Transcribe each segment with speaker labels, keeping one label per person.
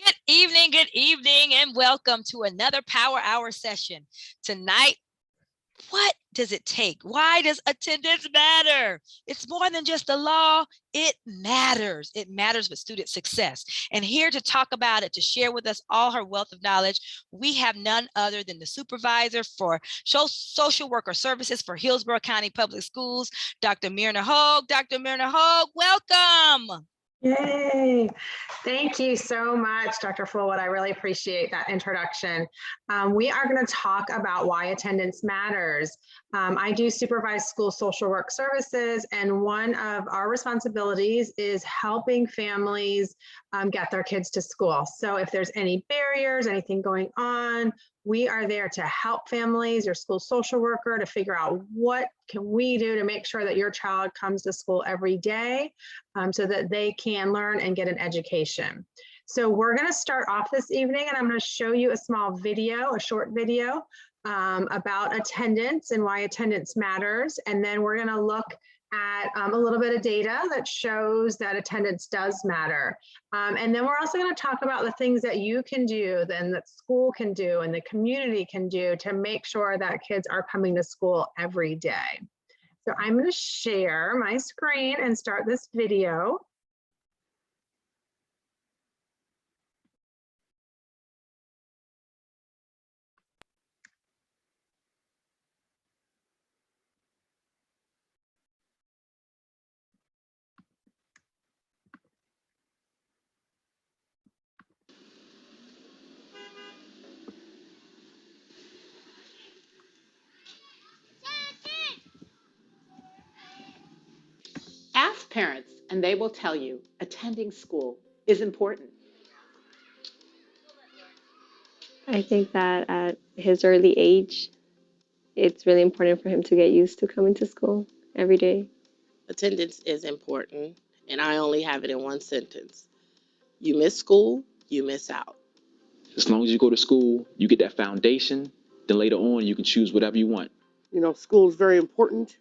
Speaker 1: Good evening, and welcome to another Power Hour session. Tonight, what does it take? Why does attendance matter? It's more than just a law. It matters. It matters with student success. And here to talk about it, to share with us all her wealth of knowledge, we have none other than the supervisor for social worker services for Hillsborough County Public Schools, Dr. Myrna Hogue. Dr. Myrna Hogue, welcome.
Speaker 2: Yay. Thank you so much, Dr. Fullwood. I really appreciate that introduction. We are going to talk about why attendance matters. I do supervise school social work services, and one of our responsibilities is helping families get their kids to school. So if there's any barriers, anything going on, we are there to help families, your school social worker, to figure out what can we do to make sure that your child comes to school every day so that they can learn and get an education. So we're going to start off this evening, and I'm going to show you a small video, a short video about attendance and why attendance matters. And then we're going to look at a little bit of data that shows that attendance does matter. And then we're also going to talk about the things that you can do, then that school can do and the community can do to make sure that kids are coming to school every day. So I'm going to share my screen and start this video.
Speaker 3: Ask parents, and they will tell you attending school is important.
Speaker 4: I think that at his early age, it's really important for him to get used to coming to school every day.
Speaker 5: Attendance is important, and I only have it in one sentence. You miss school, you miss out.
Speaker 6: As long as you go to school, you get that foundation, then later on you can choose whatever you want.
Speaker 7: You know, school is very important,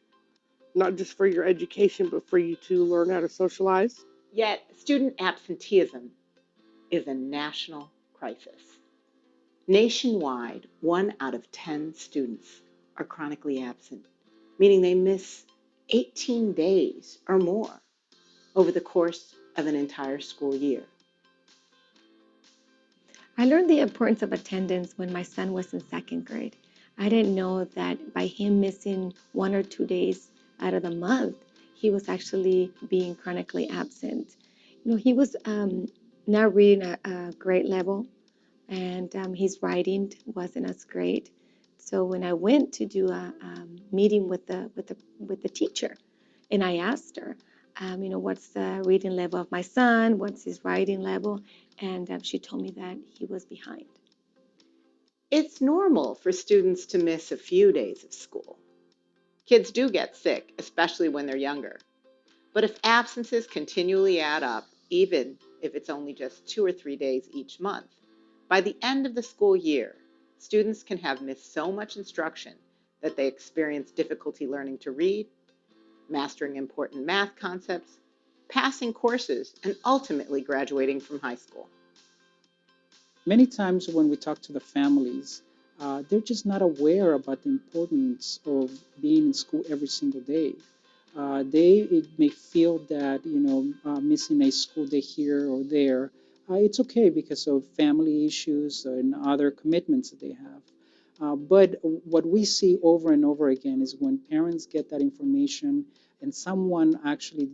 Speaker 7: not just for your education, but for you to learn how to socialize.
Speaker 3: Yet, student absenteeism is a national crisis. Nationwide, 1 out of 10 students are chronically absent, meaning they miss 18 days or more over the course of an entire school year.
Speaker 4: I learned the importance of attendance when my son was in second grade. I didn't know that by him missing 1 or 2 days out of the month, he was actually being chronically absent. You know, he was not reading at a grade level, and his writing wasn't as great. So when I went to do a meeting with the teacher, and I asked her, you know, what's the reading level of my son? What's his writing level? And she told me that he was behind.
Speaker 3: It's normal for students to miss a few days of school. Kids do get sick, especially when they're younger. But if absences continually add up, even if it's only just 2 or 3 days each month, by the end of the school year, students can have missed so much instruction that they experience difficulty learning to read, mastering important math concepts, passing courses, and ultimately graduating from high school.
Speaker 8: Many times when we talk to the families, they're just not aware about the importance of being in school every single day. They may feel that missing a school day here or there, it's okay because of family issues and other commitments that they have. But what we see over and over again is when parents get that information and someone actually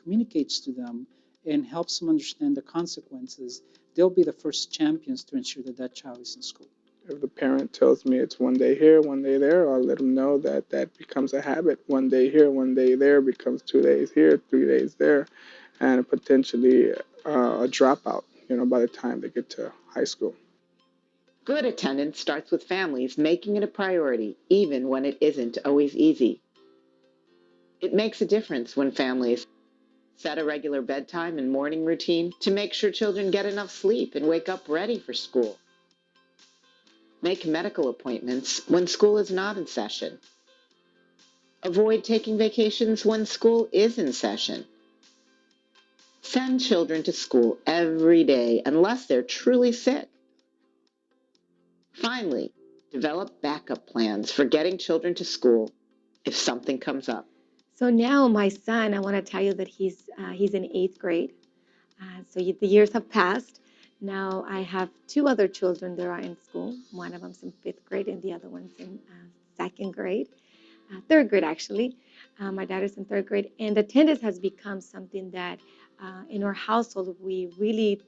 Speaker 8: communicates to them and helps them understand the consequences, they'll be the first champions to ensure that that child is in school.
Speaker 9: If the parent tells me it's 1 day here, 1 day there, I'll let them know that that becomes a habit. 1 day here, 1 day there becomes 2 days here, 3 days there, and potentially a dropout, by the time they get to high school.
Speaker 3: Good attendance starts with families making it a priority, even when it isn't always easy. It makes a difference when families set a regular bedtime and morning routine to make sure children get enough sleep and wake up ready for school. Make medical appointments when school is not in session. Avoid taking vacations when school is in session. Send children to school every day unless they're truly sick. Finally, develop backup plans for getting children to school if something comes up.
Speaker 4: So now my son, I want to tell you that he's in 8th grade. The years have passed. Now I have 2 other children that are in school. One of them's in 5th grade and the other one's in 2nd grade. 3rd grade actually. My daughter's in 3rd grade, and attendance has become something that in our household we really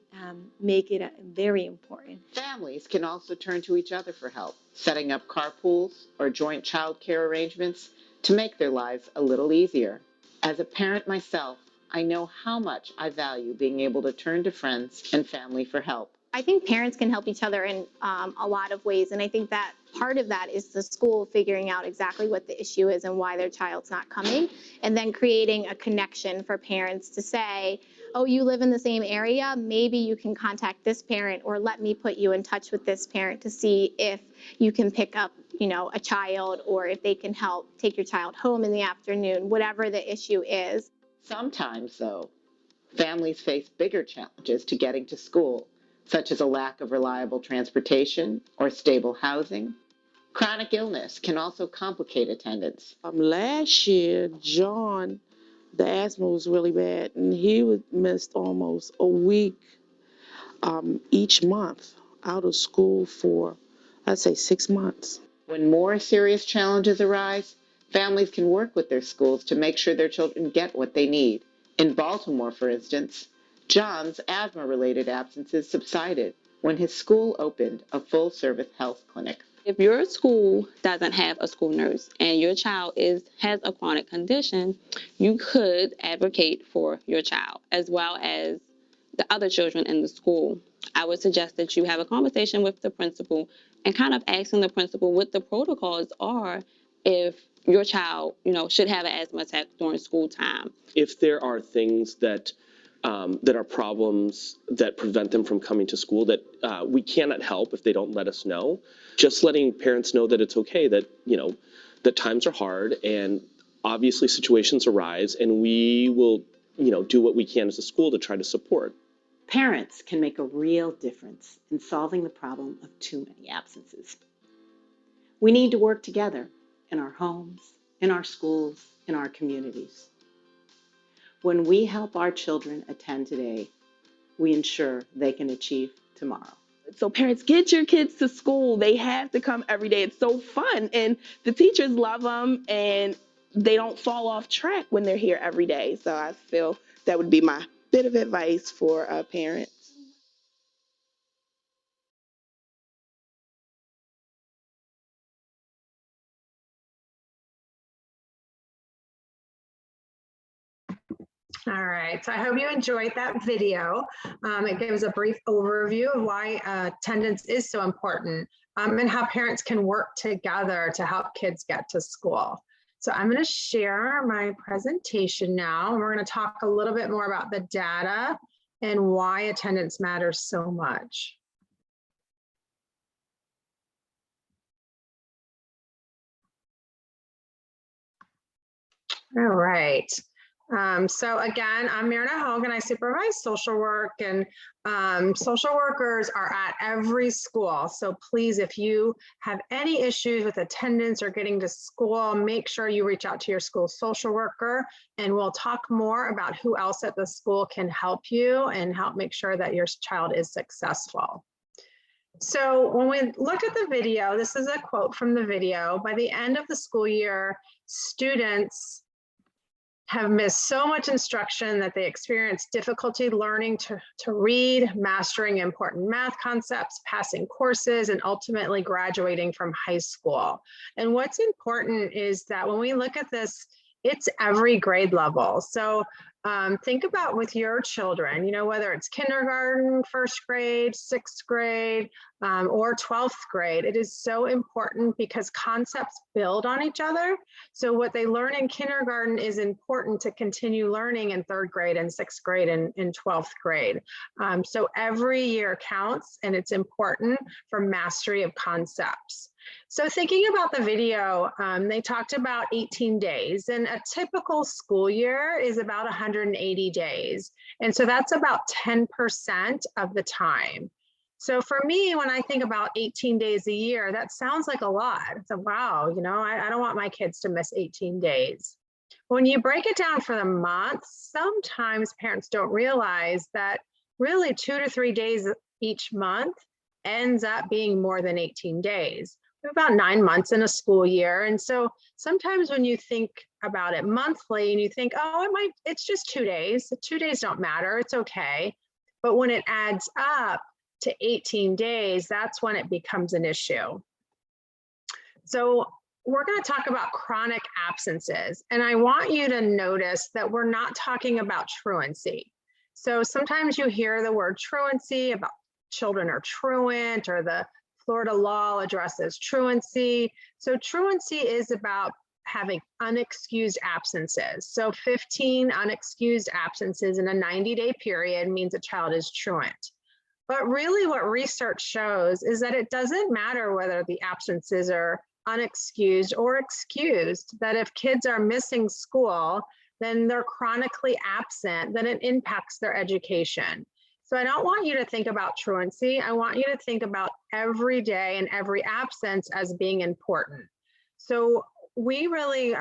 Speaker 4: make it very important.
Speaker 3: Families can also turn to each other for help, setting up carpools or joint child care arrangements to make their lives a little easier. As a parent myself, I know how much I value being able to turn to friends and family for help.
Speaker 10: I think parents can help each other in a lot of ways. And I think that part of that is the school figuring out exactly what the issue is and why their child's not coming, and then creating a connection for parents to say, oh, you live in the same area, maybe you can contact this parent, or let me put you in touch with this parent to see if you can pick up, a child, or if they can help take your child home in the afternoon, whatever the issue is.
Speaker 3: Sometimes, though, families face bigger challenges to getting to school, such as a lack of reliable transportation or stable housing. Chronic illness can also complicate attendance.
Speaker 5: Last year, John, the asthma was really bad, and he missed almost a week each month out of school for, I'd say, 6 months.
Speaker 3: When more serious challenges arise, families can work with their schools to make sure their children get what they need. In Baltimore, for instance, John's asthma-related absences subsided when his school opened a full-service health clinic.
Speaker 11: If your school doesn't have a school nurse and your child has a chronic condition, you could advocate for your child as well as the other children in the school. I would suggest that you have a conversation with the principal and kind of asking the principal what the protocols are if your child, should have an asthma attack during school time.
Speaker 12: If there are things that are problems that prevent them from coming to school that we cannot help if they don't let us know, just letting parents know that it's okay, that, that times are hard and obviously situations arise, and we will, do what we can as a school to try to support.
Speaker 3: Parents can make a real difference in solving the problem of too many absences. We need to work together in our homes, in our schools, in our communities. When we help our children attend today, we ensure they can achieve tomorrow.
Speaker 13: So parents, get your kids to school. They have to come every day. It's so fun, and the teachers love them, and they don't fall off track when they're here every day. So I feel that would be my bit of advice for parents.
Speaker 2: All right, so I hope you enjoyed that video. It gives a brief overview of why attendance is so important and how parents can work together to help kids get to school. So I'm going to share my presentation now, and we're going to talk a little bit more about the data and why attendance matters so much. All right. So again, I'm Myrna Hogan. I supervise social work, and social workers are at every school. So please, if you have any issues with attendance or getting to school, make sure you reach out to your school social worker, and we'll talk more about who else at the school can help you and help make sure that your child is successful. So when we look at the video, this is a quote from the video. By the end of the school year, students have missed so much instruction that they experience difficulty learning to read, mastering important math concepts, passing courses, and ultimately graduating from high school. And what's important is that when we look at this, it's every grade level. So think about with your children, whether it's kindergarten, first grade, sixth grade, or 12th grade, it is so important because concepts build on each other. So what they learn in kindergarten is important to continue learning in 3rd grade and 6th grade and in 12th grade. So every year counts, and it's important for mastery of concepts. So thinking about the video, they talked about 18 days, and a typical school year is about 100 280 days. And so that's about 10% of the time. So for me, when I think about 18 days a year, that sounds like a lot. So wow, you know, I don't want my kids to miss 18 days. When you break it down for the month, sometimes parents don't realize that really 2 to 3 days each month ends up being more than 18 days. We have about 9 months in a school year. And so sometimes when you think about it monthly and you think, oh, it's just 2 days. 2 days don't matter, it's okay. But when it adds up to 18 days, that's when it becomes an issue. So we're going to talk about chronic absences. And I want you to notice that we're not talking about truancy. So sometimes you hear the word truancy, about children are truant, or the Florida law addresses truancy. So truancy is about having unexcused absences. So 15 unexcused absences in a 90-day period means a child is truant. But really what research shows is that it doesn't matter whether the absences are unexcused or excused, that if kids are missing school, then they're chronically absent, then it impacts their education. So I don't want you to think about truancy. I want you to think about every day and every absence as being important. So we really,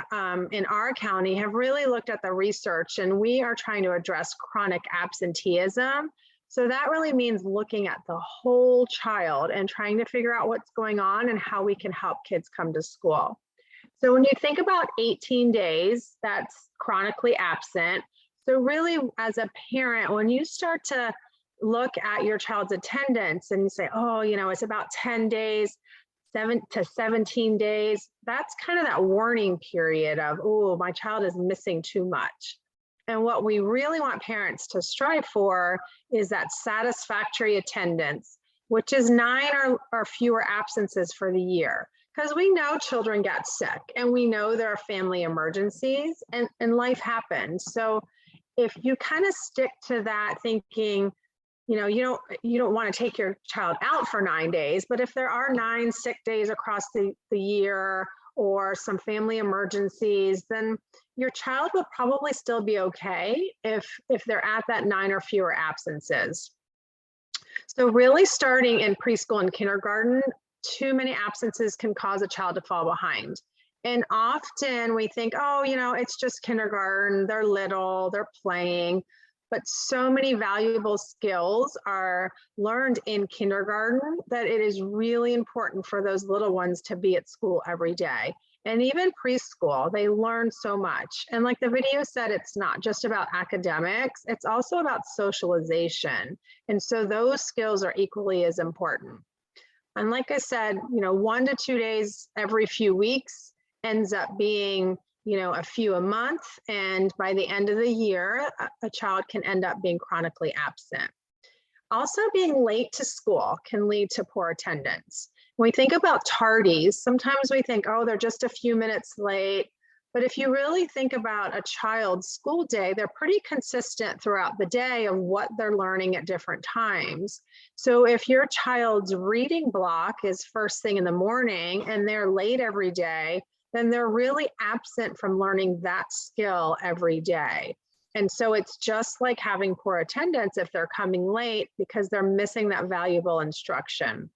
Speaker 2: in our county, have really looked at the research, and we are trying to address chronic absenteeism. So that really means looking at the whole child and trying to figure out what's going on and how we can help kids come to school. So when you think about 18 days, that's chronically absent. So really, as a parent, when you start to look at your child's attendance and you say, oh, you know, it's about 10 days, 7 to 17 days, that's kind of that warning period of, oh, my child is missing too much. And what we really want parents to strive for is that satisfactory attendance, which is 9 or fewer absences for the year. Because we know children get sick and we know there are family emergencies and life happens. So if you kind of stick to that thinking, you know, you don't want to take your child out for 9 days, but if there are 9 sick days across the year or some family emergencies, then your child will probably still be okay if they're at that 9 or fewer absences. So really starting in preschool and kindergarten, too many absences can cause a child to fall behind. And often we think, oh, you know, it's just kindergarten, they're little, they're playing. But so many valuable skills are learned in kindergarten that it is really important for those little ones to be at school every day. And even preschool, they learn so much. And like the video said, it's not just about academics, it's also about socialization. And so those skills are equally as important. And like I said, you know, 1 to 2 days every few weeks ends up being, you know, a few a month. And by the end of the year, a child can end up being chronically absent. Also, being late to school can lead to poor attendance. When we think about tardies, sometimes we think, oh, they're just a few minutes late. But if you really think about a child's school day, they're pretty consistent throughout the day of what they're learning at different times. So if your child's reading block is first thing in the morning and they're late every day, then they're really absent from learning that skill every day. And so it's just like having poor attendance if they're coming late because they're missing that valuable instruction.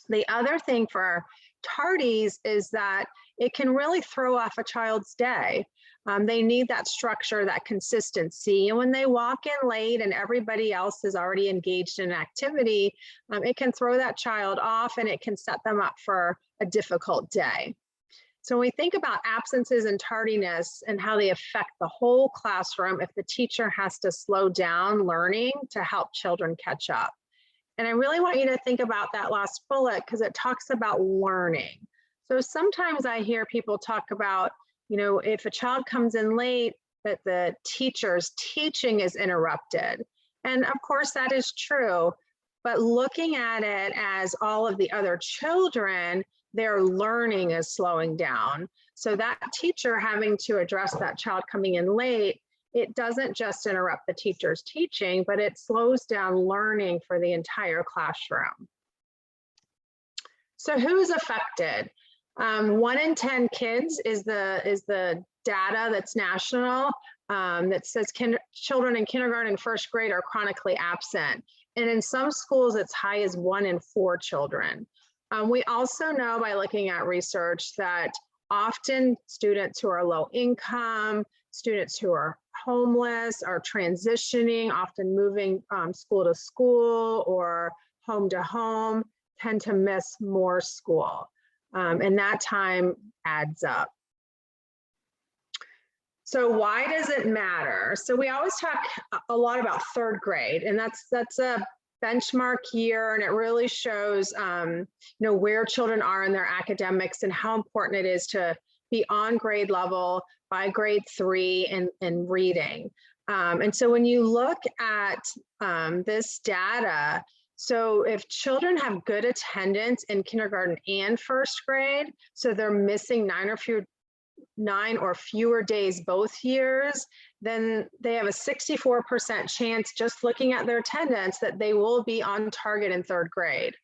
Speaker 2: The other thing for tardies is that it can really throw off a child's day. They need that structure, that consistency. And when they walk in late and everybody else is already engaged in an activity, it can throw that child off and it can set them up for a difficult day. So when we think about absences and tardiness and how they affect the whole classroom, if the teacher has to slow down learning to help children catch up. And I really want you to think about that last bullet because it talks about learning. So sometimes I hear people talk about, you know, if a child comes in late, that the teacher's teaching is interrupted. And of course that is true, but looking at it as all of the other children, their learning is slowing down. So that teacher having to address that child coming in late, it doesn't just interrupt the teacher's teaching, but it slows down learning for the entire classroom. So who's affected? 1 in 10 kids is the data that's national. that says children in kindergarten and first grade are chronically absent. And in some schools, it's high as 1 in 4 children. We also know by looking at research that often students who are low income, students who are homeless, are transitioning, often moving school to school or home to home, tend to miss more school. And that time adds up. So why does it matter? So we always talk a lot about 3rd grade, and that's a benchmark year, and it really shows where children are in their academics and how important it is to be on grade level by grade 3 in reading. And so when you look at this data, so if children have good attendance in kindergarten and first grade, so they're missing 9 or fewer days both years, then they have a 64% chance, just looking at their attendance, that they will be on target in 3rd grade.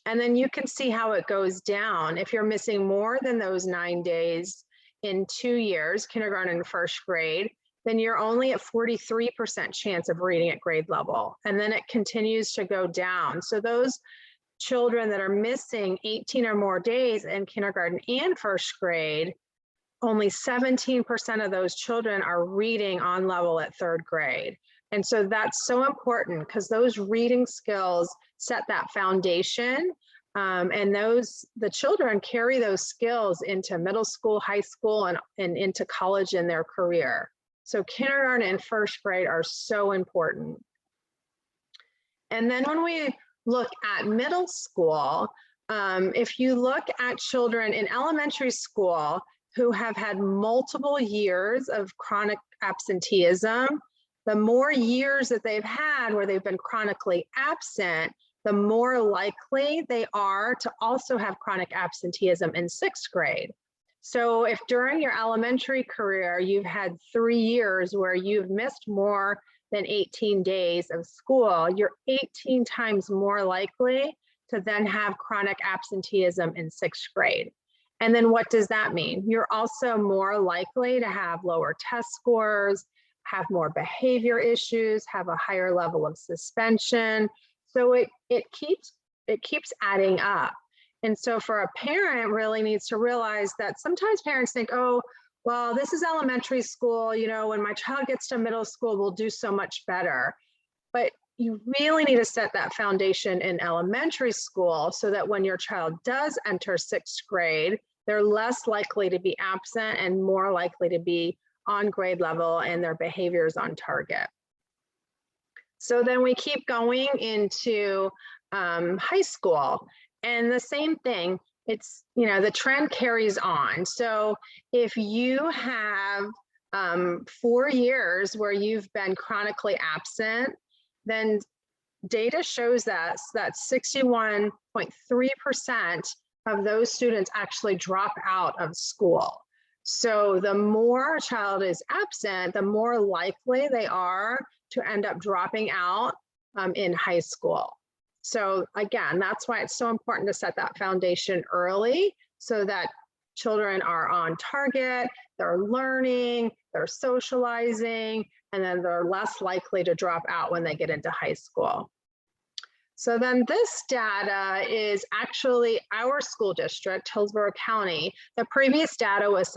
Speaker 2: And then you can see how it goes down. If you're missing more than those 9 days in 2 years, kindergarten and first grade, then you're only at 43% chance of reading at grade level. And then it continues to go down. So those children that are missing 18 or more days in kindergarten and first grade, only 17% of those children are reading on level at 3rd grade. And so that's so important, because those reading skills set that foundation. And the children carry those skills into middle school, high school, and into college in their career. So kindergarten and first grade are so important. And then when we look at middle school, if you look at children in elementary school who have had multiple years of chronic absenteeism, the more years that they've had where they've been chronically absent, the more likely they are to also have chronic absenteeism in 6th grade. So if during your elementary career, you've had 3 years where you've missed more than 18 days of school, you're 18 times more likely to then have chronic absenteeism in 6th grade. And then what does that mean? You're also more likely to have lower test scores, have more behavior issues, have a higher level of suspension. So it keeps adding up. And so for a parent really needs to realize that sometimes parents think, oh, well, this is elementary school, when my child gets to middle school, we'll do so much better. But you really need to set that foundation in elementary school so that when your child does enter 6th grade, they're less likely to be absent and more likely to be on grade level and their behavior is on target. So then we keep going into high school, and the same thing, it's, the trend carries on. So if you have 4 years where you've been chronically absent, then data shows that 61.3% of those students actually drop out of school. So the more a child is absent, the more likely they are to end up dropping out in high school. So again, that's why it's so important to set that foundation early so that children are on target, they're learning, they're socializing, and then they're less likely to drop out when they get into high school. So then this data is actually our school district, Hillsborough County. The previous data was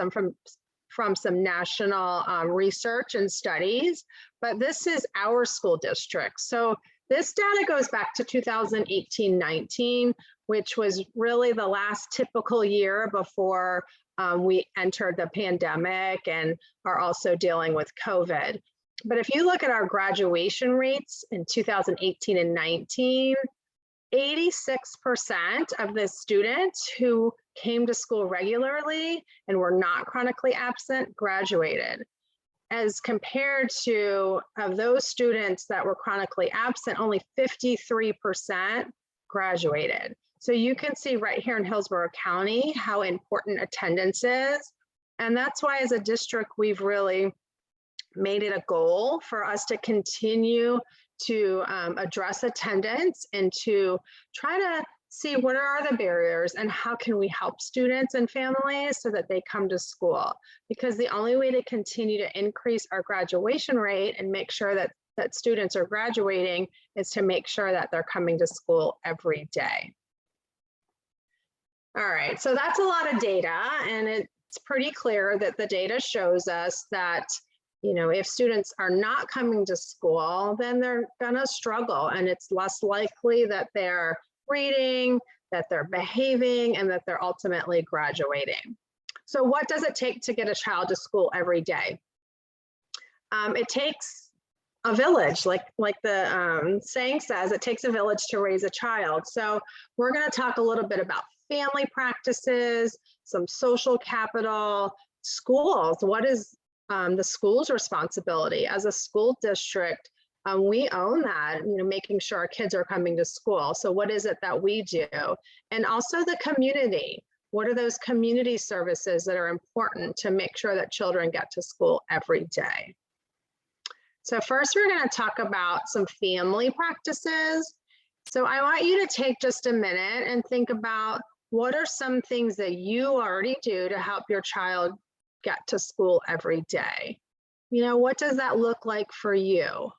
Speaker 2: from some national research and studies, but this is our school district. So this data goes back to 2018-19, which was really the last typical year before we entered the pandemic and are also dealing with COVID. But if you look at our graduation rates in 2018 and 19, 86% of the students who came to school regularly and were not chronically absent graduated. As compared to, of those students that were chronically absent, only 53% graduated. So you can see right here in Hillsborough County how important attendance is. And that's why as a district, we've really made it a goal for us to continue to address attendance and to try to see what are the barriers and how can we help students and families so that they come to school. Because the only way to continue to increase our graduation rate and make sure that students are graduating is to make sure that they're coming to school every day. All right, so that's a lot of data, and it's pretty clear that the data shows us that, you know, if students are not coming to school, then they're gonna struggle, and it's less likely that they're reading, that they're behaving, and that they're ultimately graduating. So what does it take to get a child to school every day? It takes a village, like the saying says, it takes a village to raise a child. So we're gonna talk a little bit about family practices, some social capital, schools. What is the school's responsibility? As a school district, we own that, you know, making sure our kids are coming to school. So what is it that we do? And also the community. What are those community services that are important to make sure that children get to school every day? So first, we're going to talk about some family practices. So I want you to take just a minute and think about what are some things that you already do to help your child get to school every day? You know, what does that look like for you?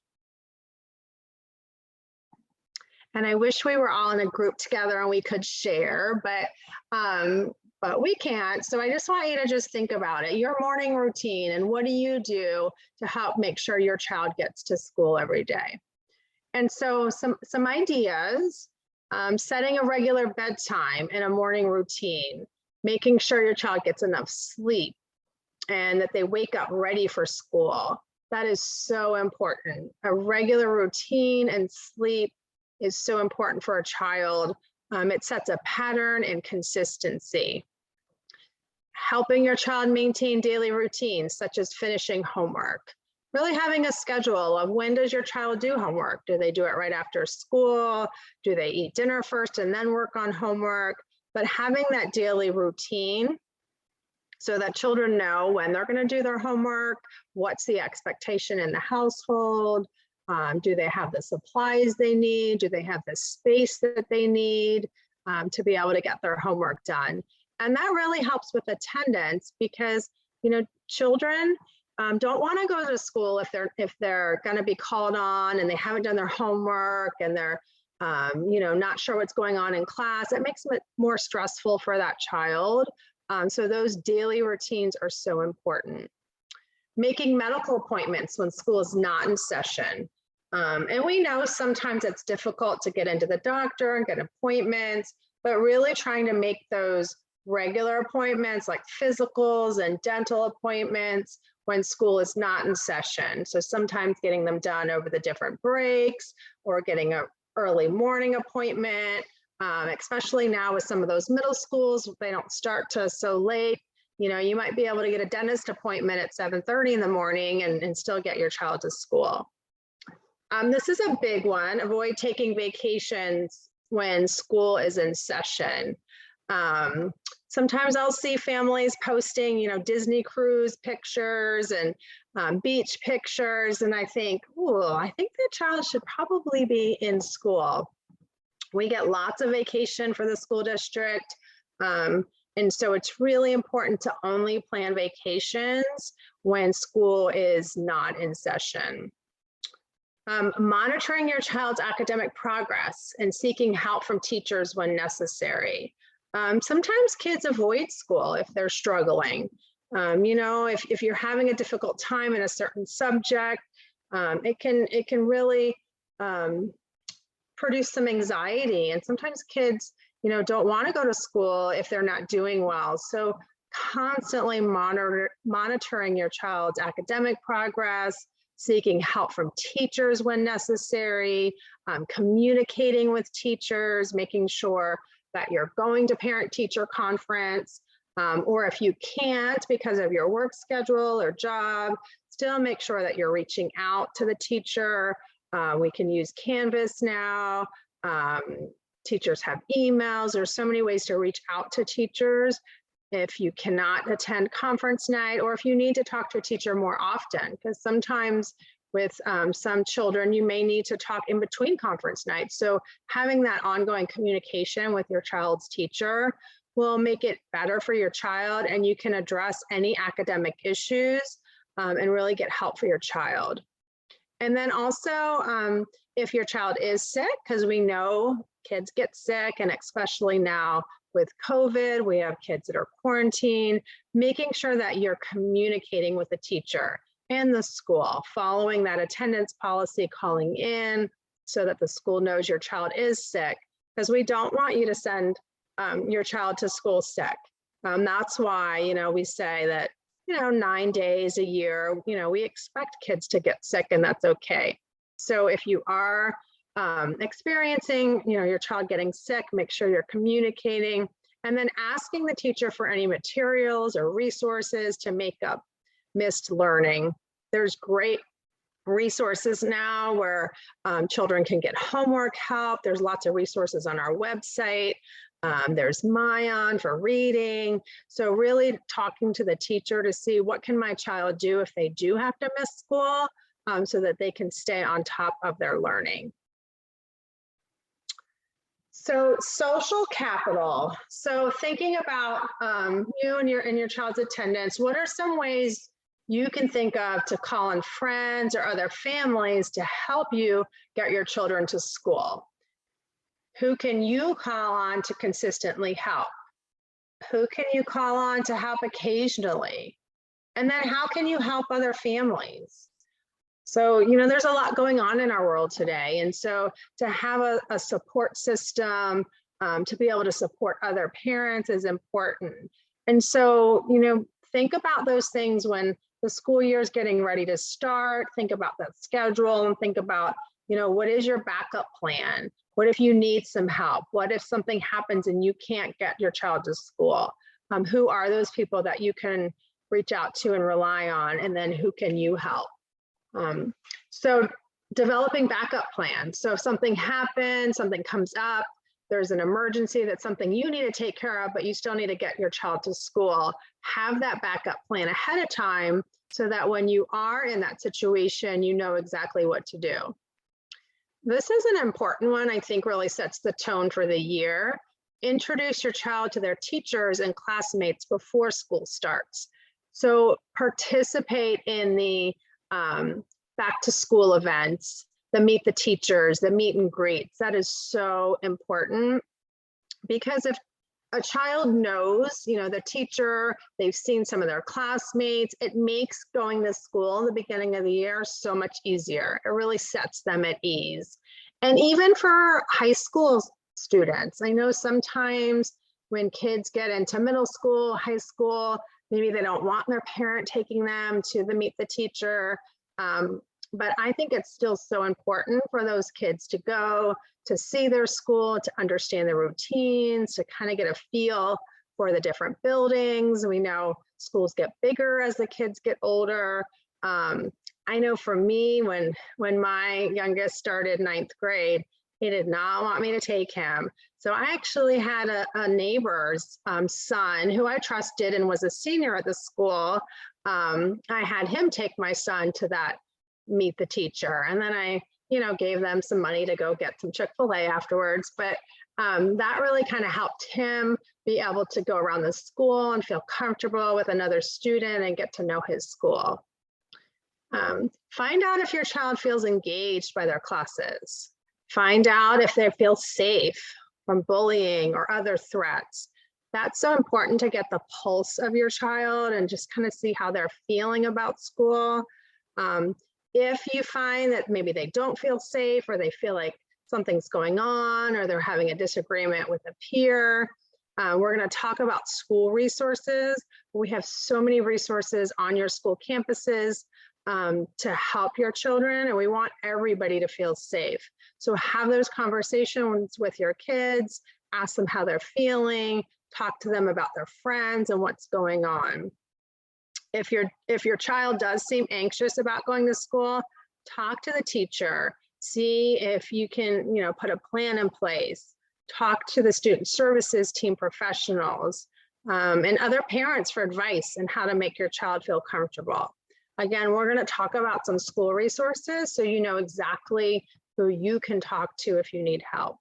Speaker 2: And I wish we were all in a group together and we could share, but we can't. So I just want you to just think about it, your morning routine, and what do you do to help make sure your child gets to school every day? And so some ideas, setting a regular bedtime and a morning routine, making sure your child gets enough sleep and that they wake up ready for school. That is so important. A regular routine and sleep is so important for a child. It sets a pattern and consistency. Helping your child maintain daily routines, such as finishing homework. Really having a schedule of when does your child do homework? Do they do it right after school? Do they eat dinner first and then work on homework? But having that daily routine so that children know when they're going to do their homework, what's the expectation in the household, do they have the supplies they need, do they have the space that they need to be able to get their homework done. And that really helps with attendance because, you know, children don't want to go to school if they're going to be called on and they haven't done their homework and they're you know, not sure what's going on in class. It makes it more stressful for that child. So those daily routines are so important. Making medical appointments when school is not in session. And we know sometimes it's difficult to get into the doctor and get appointments, but really trying to make those regular appointments like physicals and dental appointments when school is not in session. So sometimes getting them done over the different breaks or getting an early morning appointment, especially now with some of those middle schools, they don't start till so late. You know, you might be able to get a dentist appointment at 7:30 in the morning and still get your child to school. This is a big one. Avoid taking vacations when school is in session. Sometimes I'll see families posting, you know, Disney cruise pictures and beach pictures. And I think, oh, I think the child should probably be in school. We get lots of vacation for the school district. And so it's really important to only plan vacations when school is not in session. Monitoring your child's academic progress and seeking help from teachers when necessary. Sometimes kids avoid school if they're struggling. You know, if you're having a difficult time in a certain subject, it can really produce some anxiety. And sometimes kids, you know, don't want to go to school if they're not doing well. So constantly monitoring your child's academic progress, seeking help from teachers when necessary, communicating with teachers, making sure that you're going to parent-teacher conference, or if you can't because of your work schedule or job, still make sure that you're reaching out to the teacher. We can use Canvas now. Teachers have emails. There's so many ways to reach out to teachers. If you cannot attend conference night, or if you need to talk to a teacher more often, because sometimes With some children, you may need to talk in between conference nights. So having that ongoing communication with your child's teacher will make it better for your child, and you can address any academic issues and really get help for your child. And then also, if your child is sick, because we know kids get sick, and especially now with COVID, we have kids that are quarantined, making sure that you're communicating with the teacher and the school, following that attendance policy, calling in so that the school knows your child is sick, because we don't want you to send your child to school sick. That's why, we say that, 9 days a year, we expect kids to get sick, and that's okay. So if you are experiencing, your child getting sick, make sure you're communicating, and then asking the teacher for any materials or resources to make up missed learning. There's great resources now where children can get homework help. There's lots of resources on our website. There's Mayan for reading. So really talking to the teacher to see what can my child do if they do have to miss school, so that they can stay on top of their learning. So social capital. So thinking about you and your child's attendance, what are some ways you can think of to call on friends or other families to help you get your children to school? Who can you call on to consistently help? Who can you call on to help occasionally? And then how can you help other families? So, there's a lot going on in our world today. And so to have a support system, to be able to support other parents is important. And so, think about those things when the school year is getting ready to start. Think about that schedule and think about, what is your backup plan? What if you need some help? What if something happens and you can't get your child to school? Who are those people that you can reach out to and rely on? And then who can you help? So developing backup plans. So if something happens, something comes up, there's an emergency, that's something you need to take care of, but you still need to get your child to school, have that backup plan ahead of time so that when you are in that situation, you know exactly what to do. This is an important one, I think really sets the tone for the year. Introduce your child to their teachers and classmates before school starts. So participate in the back to school events, the meet the teachers, the meet and greets. That is so important, because if a child knows, the teacher, they've seen some of their classmates, it makes going to school in the beginning of the year so much easier. It really sets them at ease. And even for high school students, I know sometimes when kids get into middle school, high school, maybe they don't want their parent taking them to the meet the teacher. But I think it's still so important for those kids to go, to see their school, to understand the routines, to kind of get a feel for the different buildings. We know schools get bigger as the kids get older. I know for me, when my youngest started 9th grade, he did not want me to take him. So I actually had a neighbor's son who I trusted and was a senior at the school. I had him take my son to that meet the teacher. And then I, gave them some money to go get some Chick-fil-A afterwards. But that really kind of helped him be able to go around the school and feel comfortable with another student and get to know his school. Find out if your child feels engaged by their classes. Find out if they feel safe from bullying or other threats. That's so important to get the pulse of your child and just kind of see how they're feeling about school. If you find that maybe they don't feel safe, or they feel like something's going on, or they're having a disagreement with a peer, we're going to talk about school resources. We have so many resources on your school campuses to help your children, and we want everybody to feel safe. So have those conversations with your kids, ask them how they're feeling, talk to them about their friends and what's going on. If your child does seem anxious about going to school, talk to the teacher, see if you can, put a plan in place, talk to the student services team professionals and other parents for advice on how to make your child feel comfortable. Again, we're going to talk about some school resources so you know exactly who you can talk to if you need help.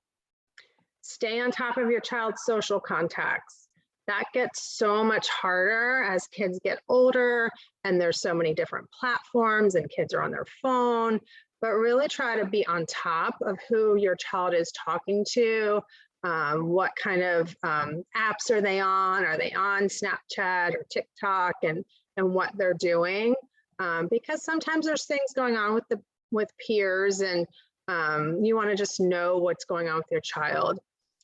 Speaker 2: Stay on top of your child's social contacts. That gets so much harder as kids get older and there's so many different platforms and kids are on their phone, but really try to be on top of who your child is talking to. What kind of apps are they on? Are they on Snapchat or TikTok, and what they're doing? Because sometimes there's things going on with peers, and you want to just know what's going on with your child.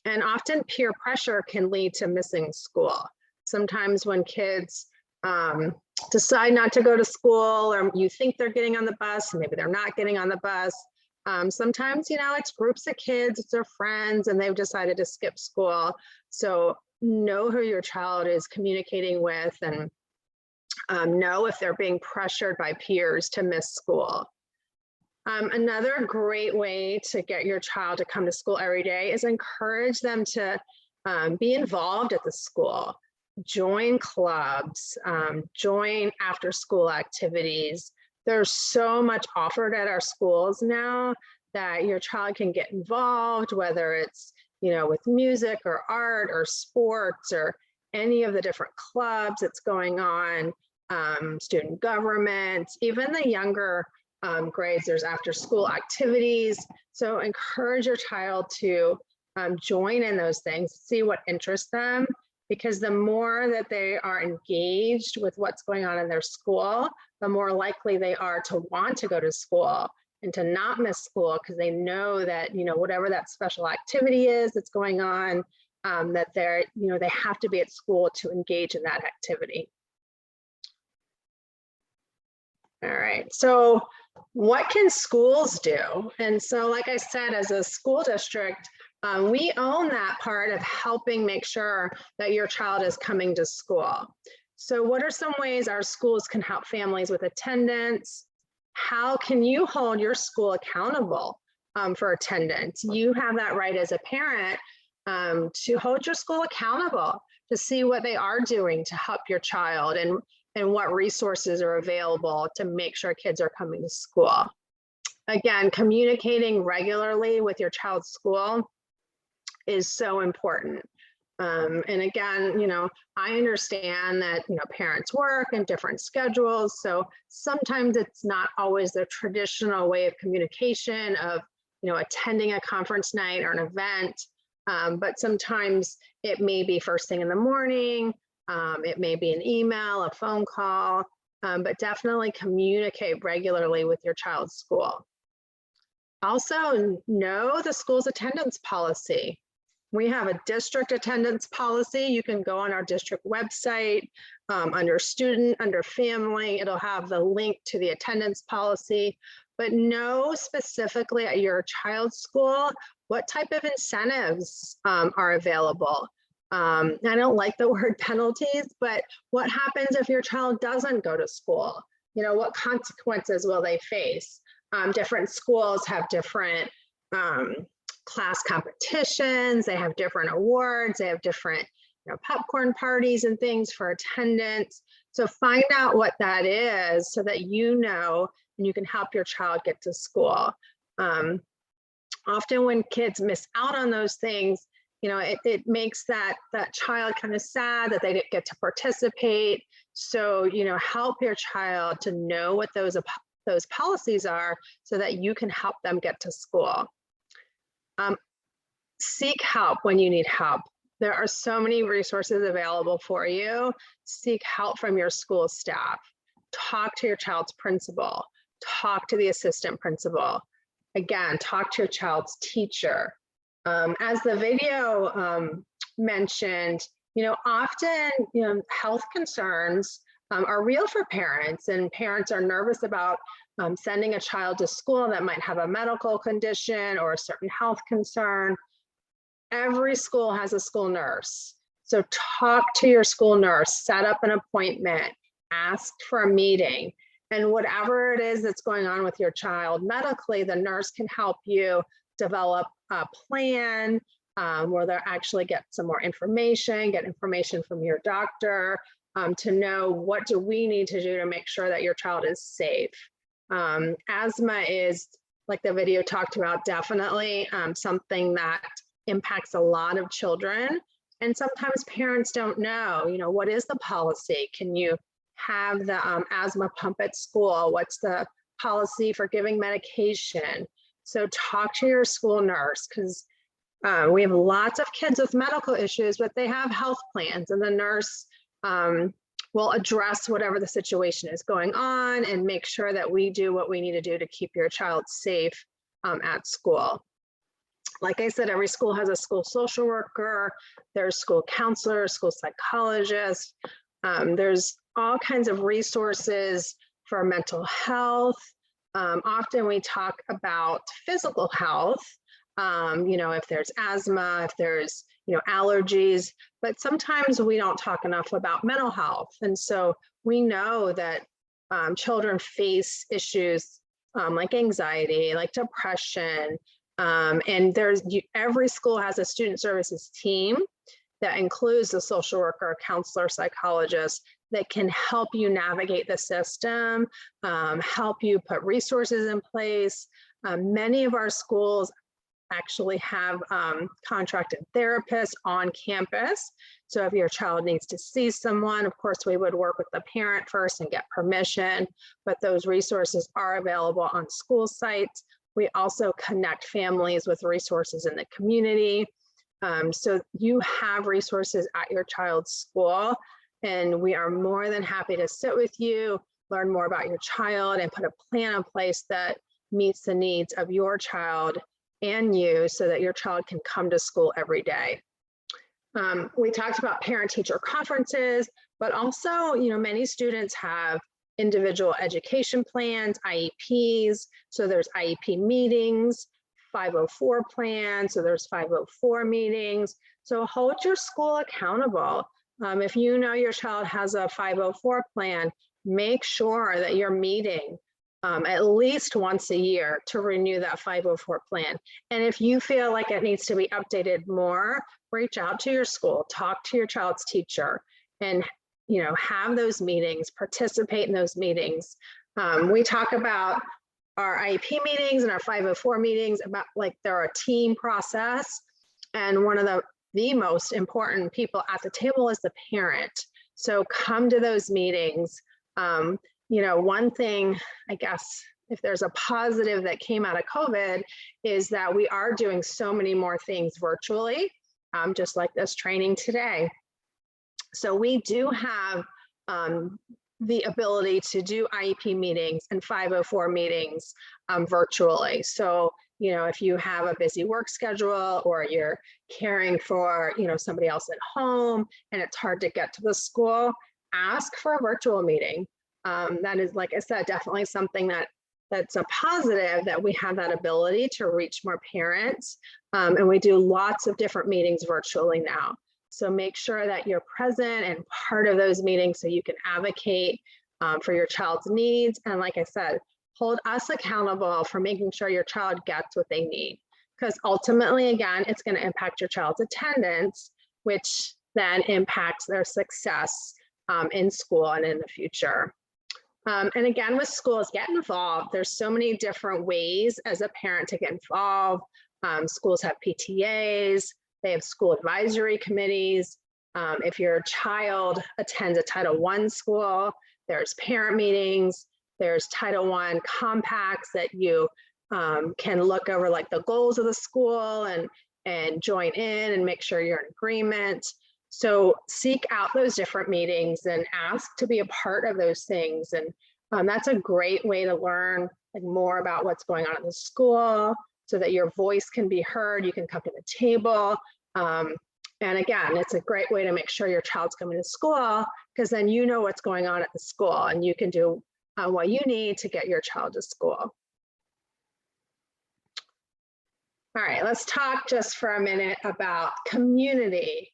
Speaker 2: And often peer pressure can lead to missing school. Sometimes when kids decide not to go to school, or you think they're getting on the bus, maybe they're not getting on the bus. Sometimes, it's groups of kids, it's their friends, and they've decided to skip school. So know who your child is communicating with, and know if they're being pressured by peers to miss school. Another great way to get your child to come to school every day is encourage them to be involved at the school. Join clubs, join after school activities. There's so much offered at our schools now that your child can get involved, whether it's, with music or art or sports or any of the different clubs that's going on, student government, even the younger grades, there's after school activities. So encourage your child to join in those things, see what interests them, because the more that they are engaged with what's going on in their school, the more likely they are to want to go to school and to not miss school, because they know that, whatever that special activity is that's going on, that they're, they have to be at school to engage in that activity. All right, so what can schools do? And so, like I said, as a school district, we own that part of helping make sure that your child is coming to school. So what are some ways our schools can help families with attendance? How can you hold your school accountable for attendance? You have that right as a parent to hold your school accountable, to see what they are doing to help your child, and what resources are available to make sure kids are coming to school. Again, communicating regularly with your child's school is so important. And again, I understand that, parents work and different schedules. So sometimes it's not always the traditional way of communication of, attending a conference night or an event. But sometimes it may be first thing in the morning. It may be an email, a phone call, but definitely communicate regularly with your child's school. Also, know the school's attendance policy. We have a district attendance policy. You can go on our district website, under student, under family, it'll have the link to the attendance policy, but know specifically at your child's school what type of incentives are available. I don't like the word penalties, but what happens if your child doesn't go to school? What consequences will they face? Different schools have different class competitions, they have different awards, they have different popcorn parties and things for attendance. So find out what that is so that and you can help your child get to school. Often when kids miss out on those things, it makes that child kind of sad that they didn't get to participate. So, help your child to know what those policies are so that you can help them get to school. Seek help when you need help. There are so many resources available for you. Seek help from your school staff. Talk to your child's principal. Talk to the assistant principal. Again, talk to your child's teacher. As the video mentioned, often health concerns are real for parents, and parents are nervous about sending a child to school that might have a medical condition or a certain health concern. Every school has a school nurse. So talk to your school nurse, set up an appointment, ask for a meeting, and whatever it is that's going on with your child medically, the nurse can help you develop a plan where they'll actually get some more information, get information from your doctor, to know what do we need to do to make sure that your child is safe. Asthma is, like the video talked about, definitely something that impacts a lot of children. And sometimes parents don't know, what is the policy? Can you have the asthma pump at school? What's the policy for giving medication? So talk to your school nurse, because we have lots of kids with medical issues, but they have health plans, and the nurse will address whatever the situation is going on and make sure that we do what we need to do to keep your child safe at school. Like I said, every school has a school social worker, there's school counselors, school psychologists. There's all kinds of resources for mental health. Often we talk about physical health, if there's asthma, if there's, allergies, but sometimes we don't talk enough about mental health. And so we know that children face issues like anxiety, like depression, and every school has a student services team that includes a social worker, counselor, psychologist that can help you navigate the system, help you put resources in place. Many of our schools actually have contracted therapists on campus. So if your child needs to see someone, of course, we would work with the parent first and get permission, but those resources are available on school sites. We also connect families with resources in the community. So you have resources at your child's school, and we are more than happy to sit with you, learn more about your child, and put a plan in place that meets the needs of your child and you, so that your child can come to school every day. We talked about parent-teacher conferences, but also, many students have individual education plans, IEPs. So there's IEP meetings, 504 plans, so there's 504 meetings. So hold your school accountable. If you know your child has a 504 plan, make sure that you're meeting at least once a year to renew that 504 plan. And if you feel like it needs to be updated more, reach out to your school, talk to your child's teacher, and have those meetings, participate in those meetings. We talk about our IEP meetings and our 504 meetings about like they're a team process. And one of the most important people at the table is the parent. So come to those meetings. One thing, I guess, if there's a positive that came out of COVID, is that we are doing so many more things virtually, just like this training today. So we do have the ability to do IEP meetings and 504 meetings virtually. So, if you have a busy work schedule or you're caring for, somebody else at home and it's hard to get to the school, ask for a virtual meeting. That is, like I said, definitely something that's a positive, that we have that ability to reach more parents. And we do lots of different meetings virtually now. So make sure that you're present and part of those meetings so you can advocate for your child's needs. And like I said, hold us accountable for making sure your child gets what they need. Because ultimately, again, it's going to impact your child's attendance, which then impacts their success in school and in the future. And again, with schools, get involved. There's so many different ways as a parent to get involved. Schools have PTAs, they have school advisory committees. If your child attends a Title I school, there's parent meetings, there's Title I compacts that you can look over, like the goals of the school, and join in and make sure you're in agreement. So seek out those different meetings and ask to be a part of those things. And that's a great way to learn more about what's going on in the school, so that your voice can be heard. You can come to the table. And again, it's a great way to make sure your child's coming to school, because then you know what's going on at the school and you can do what you need to get your child to school. All right, let's talk just for a minute about community.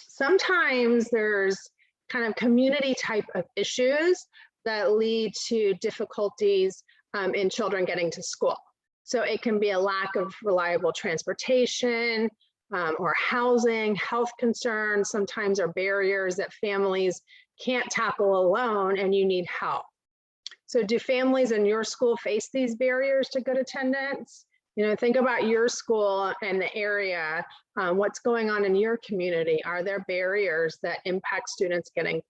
Speaker 2: Sometimes there's kind of community type of issues that lead to difficulties in children getting to school. So it can be a lack of reliable transportation, or housing, health concerns, sometimes are barriers that families can't tackle alone and you need help. So do families in your school face these barriers to good attendance? You know, think about your school and the area, what's going on in your community. Are there barriers that impact students getting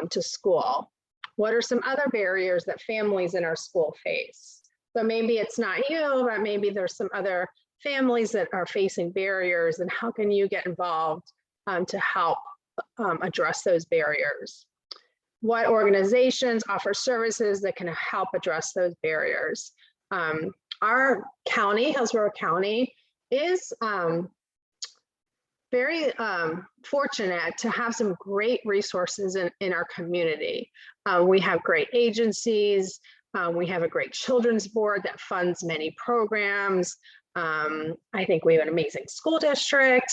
Speaker 2: to school? What are some other barriers that families in our school face? So maybe it's not you, but maybe there's some other families that are facing barriers, and how can you get involved to help address those barriers? What organizations offer services that can help address those barriers? Our county, Hillsborough County, is very fortunate to have some great resources in our community. We have great agencies. We have a great children's board that funds many programs. I think we have an amazing school district.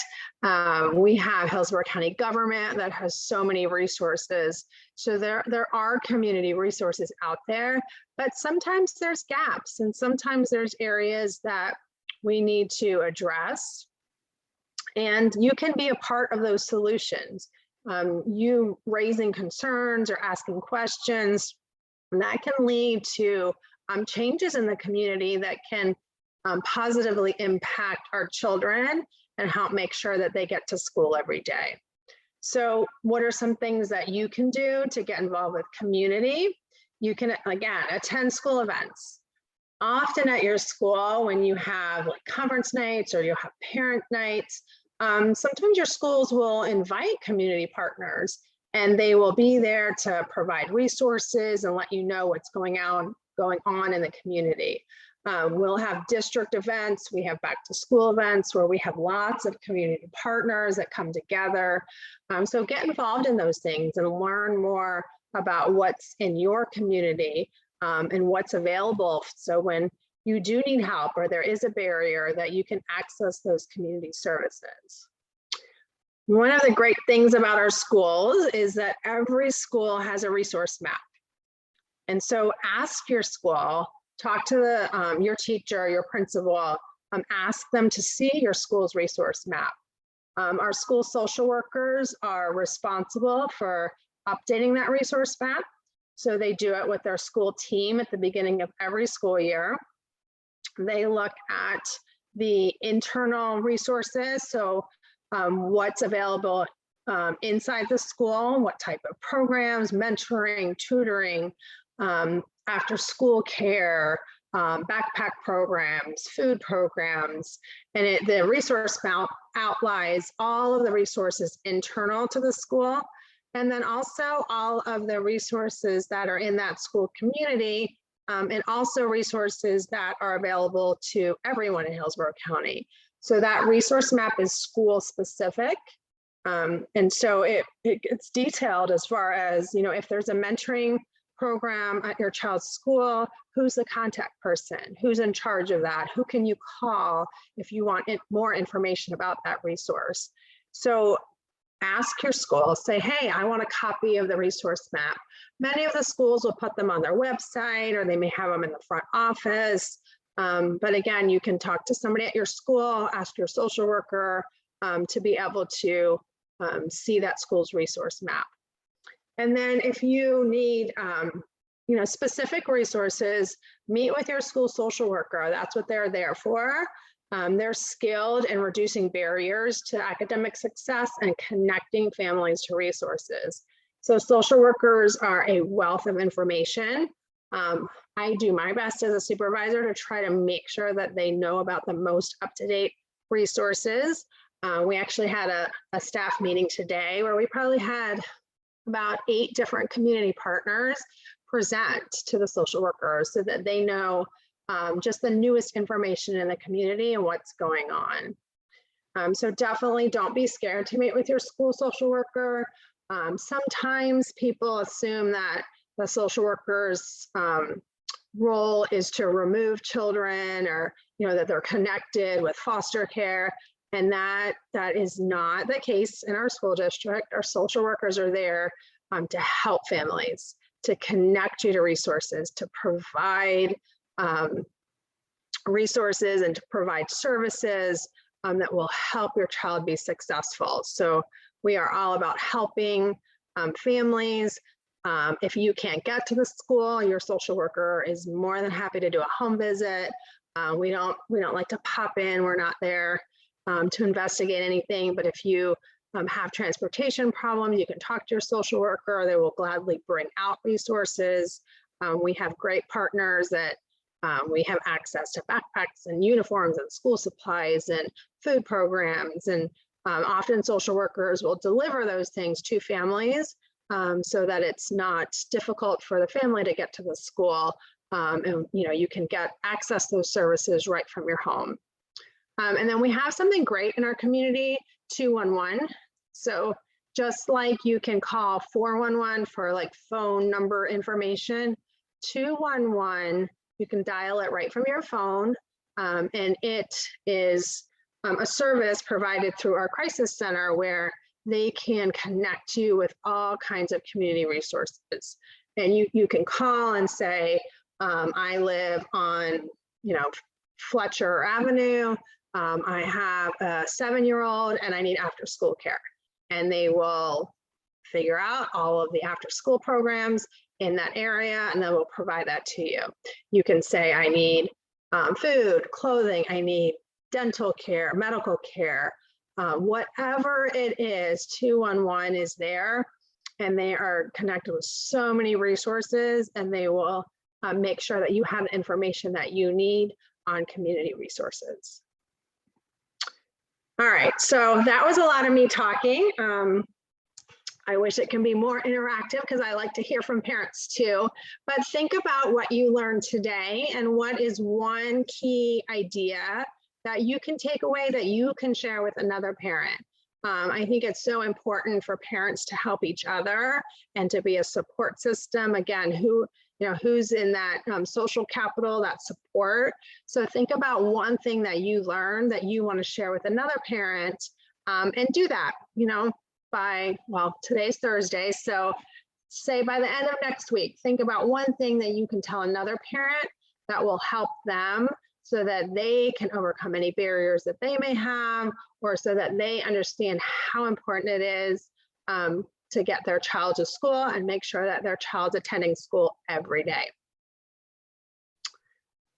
Speaker 2: We have Hillsborough County government that has so many resources. So there are community resources out there, but sometimes there's gaps and sometimes there's areas that we need to address. And you can be a part of those solutions. You raising concerns or asking questions, and that can lead to changes in the community that can positively impact our children and help make sure that they get to school every day. So what are some things that you can do to get involved with community? You can, again, attend school events. Often at your school, when you have like conference nights or you have parent nights, sometimes your schools will invite community partners and they will be there to provide resources and let you know what's going on in the community. We'll have district events, we have back to school events where we have lots of community partners that come together. So get involved in those things and learn more about what's in your community and what's available. So when you do need help or there is a barrier, that you can access those community services. One of the great things about our schools is that every school has a resource map. And so ask your school, talk to your teacher, your principal, ask them to see your school's resource map. Our school social workers are responsible for updating that resource map. So they do it with their school team at the beginning of every school year. They look at the internal resources. So what's available inside the school, what type of programs, mentoring, tutoring, after school care, backpack programs, food programs, and the resource map outlines all of the resources internal to the school, and then also all of the resources that are in that school community, and also resources that are available to everyone in Hillsborough County. So that resource map is school specific. And so it's detailed as far as, you know, if there's a mentoring program at your child's school, who's the contact person, who's in charge of that, who can you call if you want more information about that resource. So ask your school, say, hey, I want a copy of the resource map. Many of the schools will put them on their website, or they may have them in the front office. But again, you can talk to somebody at your school, ask your social worker to be able to see that school's resource map. And then if you need you know, specific resources, meet with your school social worker. That's what they're there for. They're skilled in reducing barriers to academic success and connecting families to resources. So social workers are a wealth of information. I do my best as a supervisor to try to make sure that they know about the most up-to-date resources. We actually had a staff meeting today where we probably had about 8 different community partners present to the social workers so that they know just the newest information in the community and what's going on. So definitely don't be scared to meet with your school social worker. Sometimes people assume that the social worker's role is to remove children, or you know, that they're connected with foster care. And that is not the case in our school district. Our social workers are there to help families, to connect you to resources, to provide resources and to provide services that will help your child be successful. So we are all about helping families. If you can't get to the school, your social worker is more than happy to do a home visit. We don't like to pop in. We're not there to investigate anything. But if you have transportation problems, you can talk to your social worker. They will gladly bring out resources. We have great partners that we have access to backpacks and uniforms and school supplies and food programs. And often social workers will deliver those things to families so that it's not difficult for the family to get to the school. And you can get access those services right from your home. And then we have something great in our community, 211. So just like you can call 411 for like phone number information, 211, you can dial it right from your phone. And it is a service provided through our crisis center where they can connect you with all kinds of community resources. And you can call and say, I live on, Fletcher Avenue. I have a 7-year-old and I need after school care. And they will figure out all of the after school programs in that area, and then we'll provide that to you. You can say, I need food, clothing, I need dental care, medical care, whatever it is, 211 is there, and they are connected with so many resources, and they will make sure that you have the information that you need on community resources. All right, so that was a lot of me talking. I wish it can be more interactive because I like to hear from parents too. But think about what you learned today and what is one key idea that you can take away that you can share with another parent. I think it's so important for parents to help each other and to be a support system. Again, who's in that social capital, that support. So think about one thing that you learned that you want to share with another parent, and do that, by, well, today's Thursday. So say by the end of next week, think about one thing that you can tell another parent that will help them so that they can overcome any barriers that they may have, or so that they understand how important it is to get their child to school and make sure that their child's attending school every day.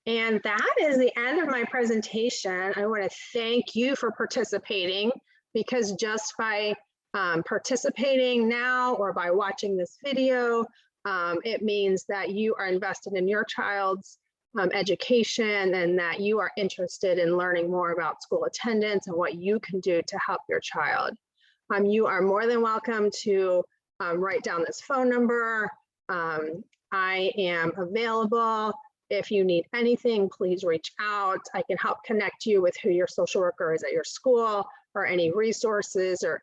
Speaker 2: And that is the end of my presentation. I want to thank you for participating, because just by participating now or by watching this video, it means that you are invested in your child's education and that you are interested in learning more about school attendance and what you can do to help your child. You are more than welcome to write down this phone number. I am available. If you need anything, please reach out. I can help connect you with who your social worker is at your school, or any resources or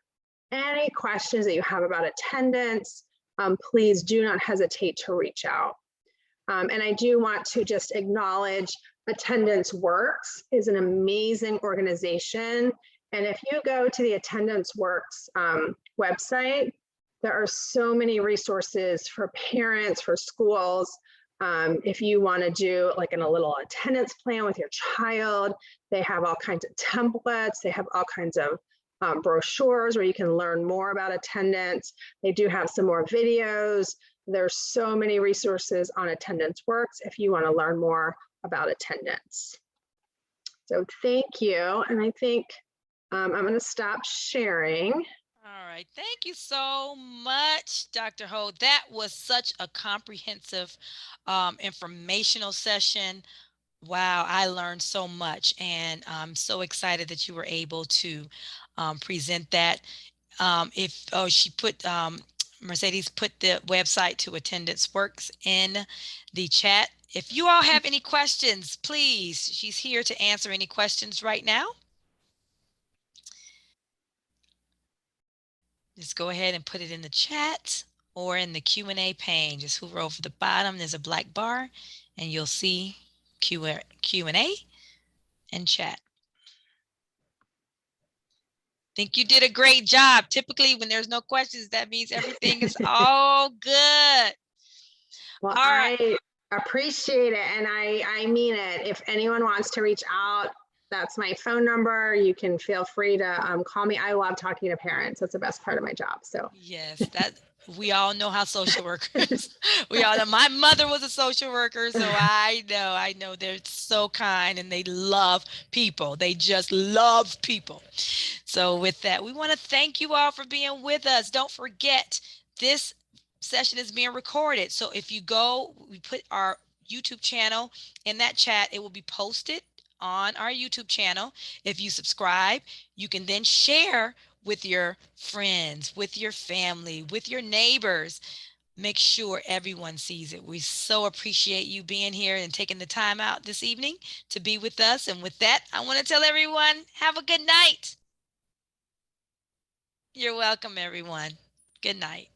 Speaker 2: any questions that you have about attendance. Please do not hesitate to reach out. And I do want to just acknowledge Attendance Works is an amazing organization. And if you go to the Attendance Works website, there are so many resources for parents, for schools. If you want to do like a little attendance plan with your child, they have all kinds of templates. They have all kinds of brochures where you can learn more about attendance. They do have some more videos. There's so many resources on Attendance Works if you want to learn more about attendance. So thank you. And I think I'm going to stop sharing.
Speaker 1: All right. Thank you so much, Dr. Ho. That was such a comprehensive informational session. Wow, I learned so much, and I'm so excited that you were able to present that. Mercedes put the website to Attendance Works in the chat. If you all have any questions, please, she's here to answer any questions right now. Just go ahead and put it in the chat or in the Q&A pane. Just hover over the bottom. There's a black bar, and you'll see Q&A and chat. Think you did a great job. Typically, when there's no questions, that means everything is all good.
Speaker 2: Well, I appreciate it, and I mean it. If anyone wants to reach out, that's my phone number. You can feel free to call me. I love talking to parents. That's the best part of my job. So
Speaker 1: Yes, that we all know how social workers. We all know. My mother was a social worker, so I know they're so kind and they love people. They just love people. So with that, we want to thank you all for being with us. Don't forget, this session is being recorded. So if you go, we put our YouTube channel in that chat. It will be posted on our YouTube channel. If you subscribe, you can then share with your friends, with your family, with your neighbors. Make sure everyone sees it. We so appreciate you being here and taking the time out this evening to be with us. And with that, I want to tell everyone, have a good night. You're welcome, everyone. Good night.